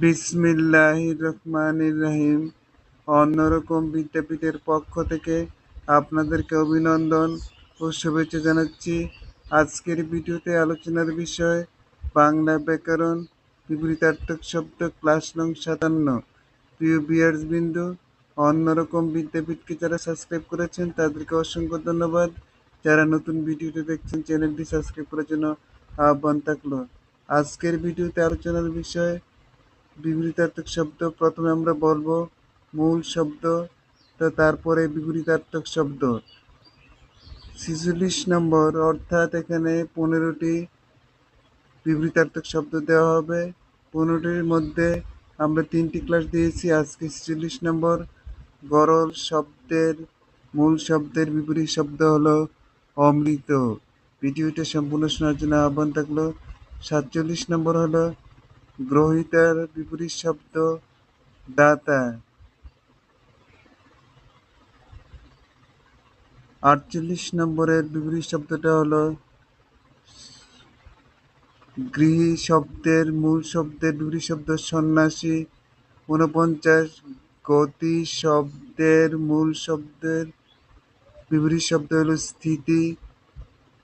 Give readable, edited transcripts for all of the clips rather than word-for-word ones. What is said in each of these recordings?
বিসমিল্লাহির রহমানির রহিম। অন্যরকম বিদ্যাপীঠের পক্ষ থেকে আপনাদেরকে অভিনন্দন ও শুভেচ্ছা জানাচ্ছি। আজকের ভিডিওতে আলোচনার বিষয় বাংলা ব্যাকরণ, বিপরীতার্থক শব্দ, ক্লাস নং 57। প্রিয় ভিউয়ার্স বিন্দু, অন্যরকম বিদ্যাপীঠকে যারা সাবস্ক্রাইব করেছেন তাদেরকে অসংখ্য ধন্যবাদ। যারা নতুন ভিডিওতে দেখছেন চ্যানেলটি সাবস্ক্রাইব করার জন্য আহ্বান থাকলো। আজকের ভিডিওতে আলোচনার বিষয় বিপরীতার্থক শব্দ। প্রথমে আমরা বলবো মূল শব্দ, তো তারপরে বিপরীতার্থক শব্দ। 46 নম্বর, অর্থাৎ এখানে 15টি বিপরীতার্থক শব্দ দেওয়া হবে। 15টির মধ্যে আমরা 3টি ক্লাস দিয়েছি। আজকে 46 নম্বর। গরল শব্দের মূল শব্দের বিপরীত শব্দ হলো অমৃত। ভিডিওটা সম্পূর্ণ শোনার জন্য আহ্বান থাকলো। 47 নম্বর হলো গ্রহীতার বিপরীত শব্দ দাতা। 48 নম্বরের বিপরীত শব্দটা হলো গৃহী শব্দের মূল শব্দের বিপরীত শব্দ সন্ন্যাসী। 49 গতি শব্দের মূল শব্দের বিপরীত শব্দ হলো স্থিতি।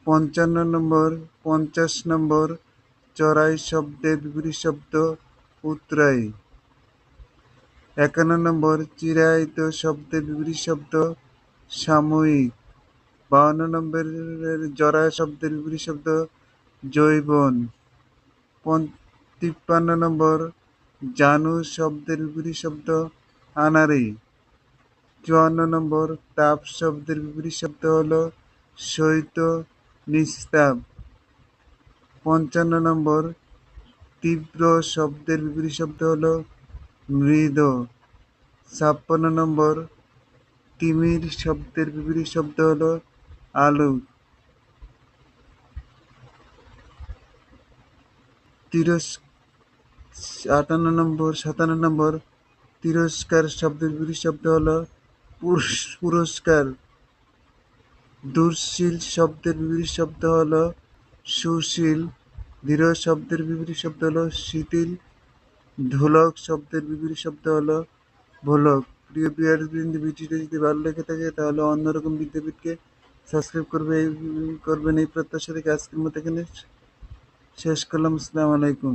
50 নম্বর চড়াই শব্দের বিপরীত শব্দ উতরাই। 51 নম্বর চিরায়ত শব্দের বিপরীত শব্দ সাময়িক। 52 নম্বরের জরা শব্দের বিপরীত শব্দ যৌবন। 53 নম্বর জানু শব্দের বিপরীত শব্দ আনাড়ি। 54 নম্বর তাপ শব্দের বিপরীত শব্দ হলো শৈত্য নিস্তাপ। 55 নম্বর তীব্র শব্দের বিপরীত শব্দ হলো মৃদু। 56 নম্বর তিমির শব্দের বিপরীত শব্দ হলো আলো। 57 নম্বর তিরস্কার শব্দের বিপরীত শব্দ হলো পুরস্কার। দুঃশীল শব্দের বিপরীত শব্দ হলো সুশীল। দৃঢ় শব্দের বিপরীত শব্দ হলো শিথিল। ঢোলক শব্দের বিপরীত শব্দ হলো ভোলক। প্রিয় ভিউয়ার্স বৃন্দ, ভিডিওটি যদি ভালো লেগে থাকে তাহলে অন্যরকম বিদ্যাপীঠকে সাবস্ক্রাইব করবেন এই প্রত্যাশা থেকে আজকের মতো এখানে শেষ করলাম। আসসালামু আলাইকুম।